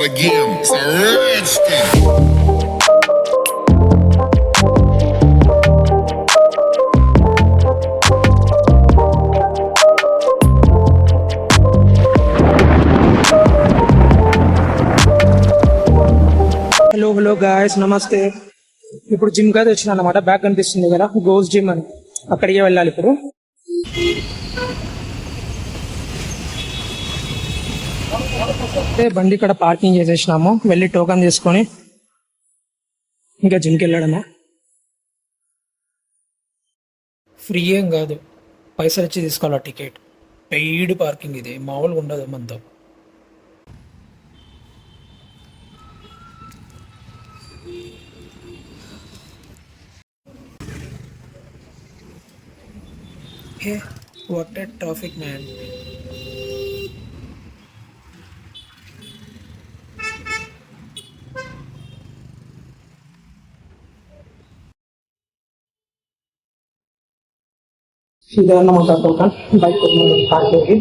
the game. It's a rich thing. Hello guys, నమస్తే. ఇప్పుడు gym కాదు వచ్చిన అనమాట. బ్యాక్ కనిపిస్తుంది కదా, గోస్ జిమ్ అని, అక్కడికే వెళ్ళాలి ఇప్పుడు. బండి ఇక్కడ పార్కింగ్ చేసేసినాము, వెళ్ళి టోకన్ తీసుకొని ఇంకా జిమ్కి వెళ్ళడమే. ఫ్రీ ఏం కాదు, పైసలు ఇచ్చి తీసుకోవాలి టికెట్. పెయిడ్ పార్కింగ్, ఇది మామూలుగా ఉండదు మనతో. Hey, what a traffic, man. ఇదన్నమాట టోకన్, బైక్ పార్కింగ్కి.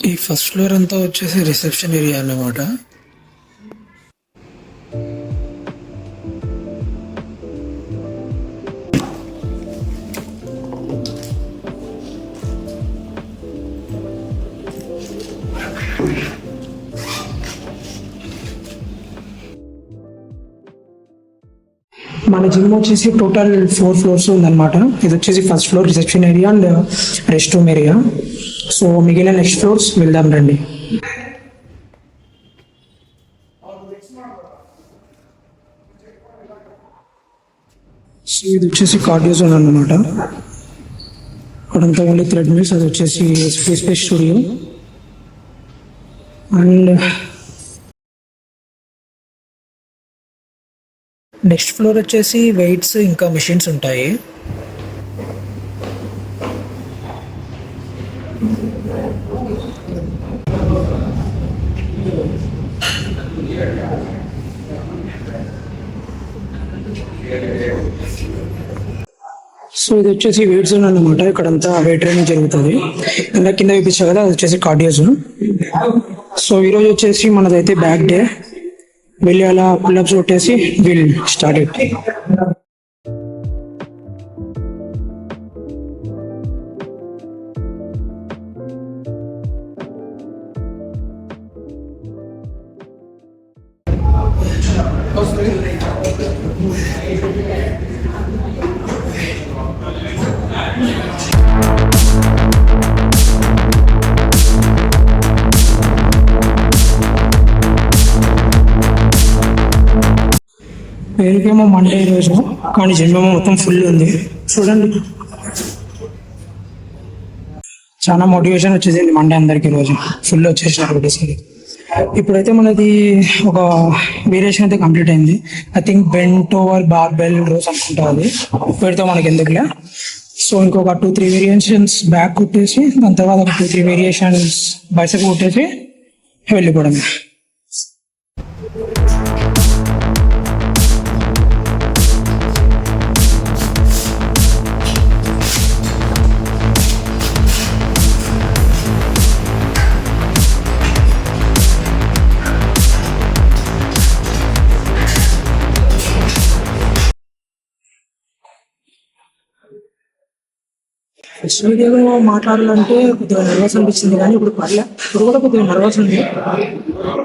ఈ ఫస్ట్ ఫ్లోర్ అంతా వచ్చేసి రిసెప్షన్ ఏరియా అన్నమాట. మన జిమ్ వచ్చేసి టోటల్ 4 ఫ్లోర్స్ ఉందన్నమాట. ఇది వచ్చేసి first floor reception area and rest room area. So మిగిలిన నెక్స్ట్ ఫ్లోర్స్ వెళ్దాం రండి. సో ఇది వచ్చేసి కార్డియో జోన్ అన్నమాట. అక్కడంతా ఓన్లీ థ్రెడ్ మిల్స్. అది వచ్చేసి space studio. And next floor వచ్చేసి వెయిట్స్ ఇంకా మెషిన్స్ ఉంటాయి. సో ఇది వచ్చేసి వెయిట్ జోన్ అన్నమాట. ఇక్కడంతా వెయిట్ ట్రైనింగ్ జరుగుతుంది. కింద చూపించా కదా, అది వచ్చేసి కార్డియో జోన్. సో ఈరోజు వచ్చేసి మనదైతే బ్యాక్ డే. వెళ్ళి అలా పుల్అప్స్ కొట్టేసి విల్ స్టార్ట్ ఇట్. పేరుకేమో మండే రోజు, కానీ జిమ్ ఏమో మొత్తం ఫుల్ ఉంది. చూడండి, చాలా మోటివేషన్ వచ్చేసింది మండే అందరికి. రోజు ఫుల్ వచ్చేసినారు ఒకటేసారి. ఇప్పుడైతే మనది ఒక వేరియేషన్ అయితే కంప్లీట్ అయింది. I think bent over barbell rows అనుకుంటా. అది పెడితే మనకి ఎందుకులే. సో ఇంకొక 2-3 వేరియేషన్స్ బ్యాక్ కొట్టేసి, దాని తర్వాత ఒక 2-3 వేరియేషన్స్ బైసెప్ కొట్టేసి వెళ్ళిపోవడమే. ఫస్ట్ వీడియోలో మాట్లాడాలంటే కొద్దిగా నర్వస్ అనిపించింది, కానీ ఇప్పుడు పర్లే. ఇప్పుడు కూడా కొద్దిగా నర్వస్ ఉంది,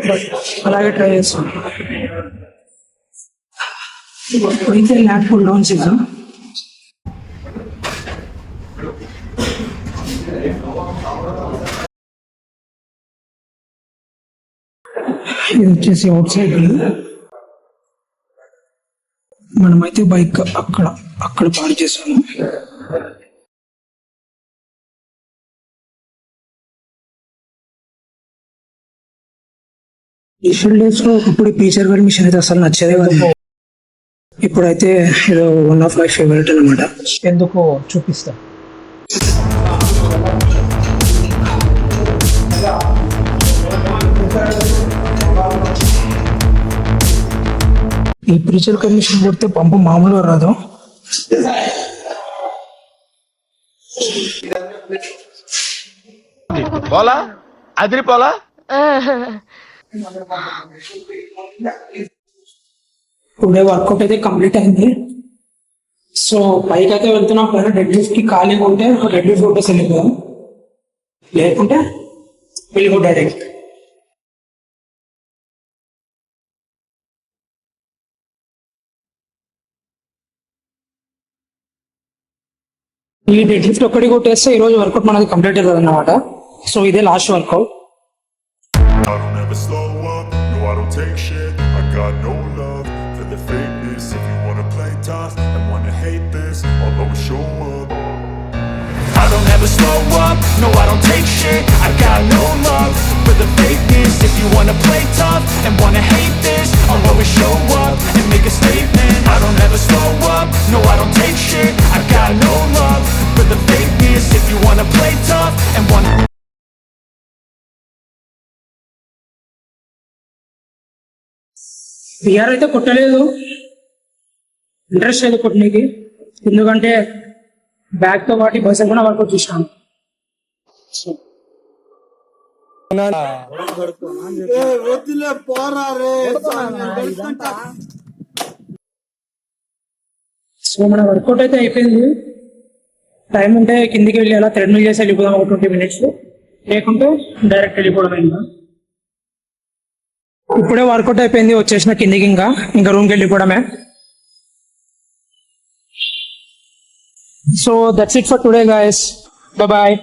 బట్ అలాగే ట్రై చేస్తాం. ఇప్పుడైతే ల్యాక్ పుల్ డౌన్ చేద్దాం. ఇది వచ్చేసి అవుట్ సైడ్. మనమైతే బైక్ అక్కడ పార్క్ చేసాము. ఇనిషియల్ డేస్ లో ఒకప్పుడు పీచర్ వెల్ మిషన్ అయితే అసలు నచ్చేదే కాదు. ఇప్పుడైతే ఏదో వన్ ఆఫ్ మై ఫేవరెట్ అనమాట. ఎందుకో చూపిస్తా. ఈ ప్రీచర్ కమిషన్ కొడితే పంపు మామూలుగా రాదు. పోలా అదిరిపోలా. టుడే వర్కౌట్ అయితే కంప్లీట్ అయింది. సో పైకి అయితే వెళ్తున్నాం. పైన డెడ్ లిఫ్ట్ కి ఖాళీగా ఉంటే డెడ్ లిఫ్ట్ కొట్టేసి వెళ్ళిపోదాం, లేకుంటే వెళ్ళిపో డైరెక్ట్. ఈ డెడ్ లిఫ్ట్ ఒక్కటి కొట్టేస్తే ఈ రోజు వర్కౌట్ మనది కంప్లీట్ అవుతుంది అన్నమాట. సో ఇదే last workout. I don't ever slow up, no I don't take shit. I got no love for the fakeness. If you wanna play tough and wanna hate this, I'll always show up. I don't ever slow up, no I don't take shit. I got no love for the fakeness. If you wanna play tough and wanna hate this, I'll always show up and make a statement. I don't ever slow up, no I don't take shit. I got no love for the fakeness. If you wanna play tough and wanna బిఆర్ అయితే కొట్టలేదు, interest లేదు కొట్టడానికి. ఎందుకంటే back తో పాటు bus కూడా work out చూసాను. సో మన వర్కౌట్ అయితే అయిపోయింది. టైం ఉంటే కిందికి వెళ్ళి అలా థ్రెడ్మిల్ చేసి వెళ్ళిపోదాం ఒక 20 minutes, లేకుంటే డైరెక్ట్ వెళ్ళిపోవడం అయిందా. ఇప్పుడే వర్కౌట్ అయిపోయింది, వచ్చేసిన కిందికి. ఇంకా రూమ్కి వెళ్ళిపోవడమే. So that's it for today guys, bye.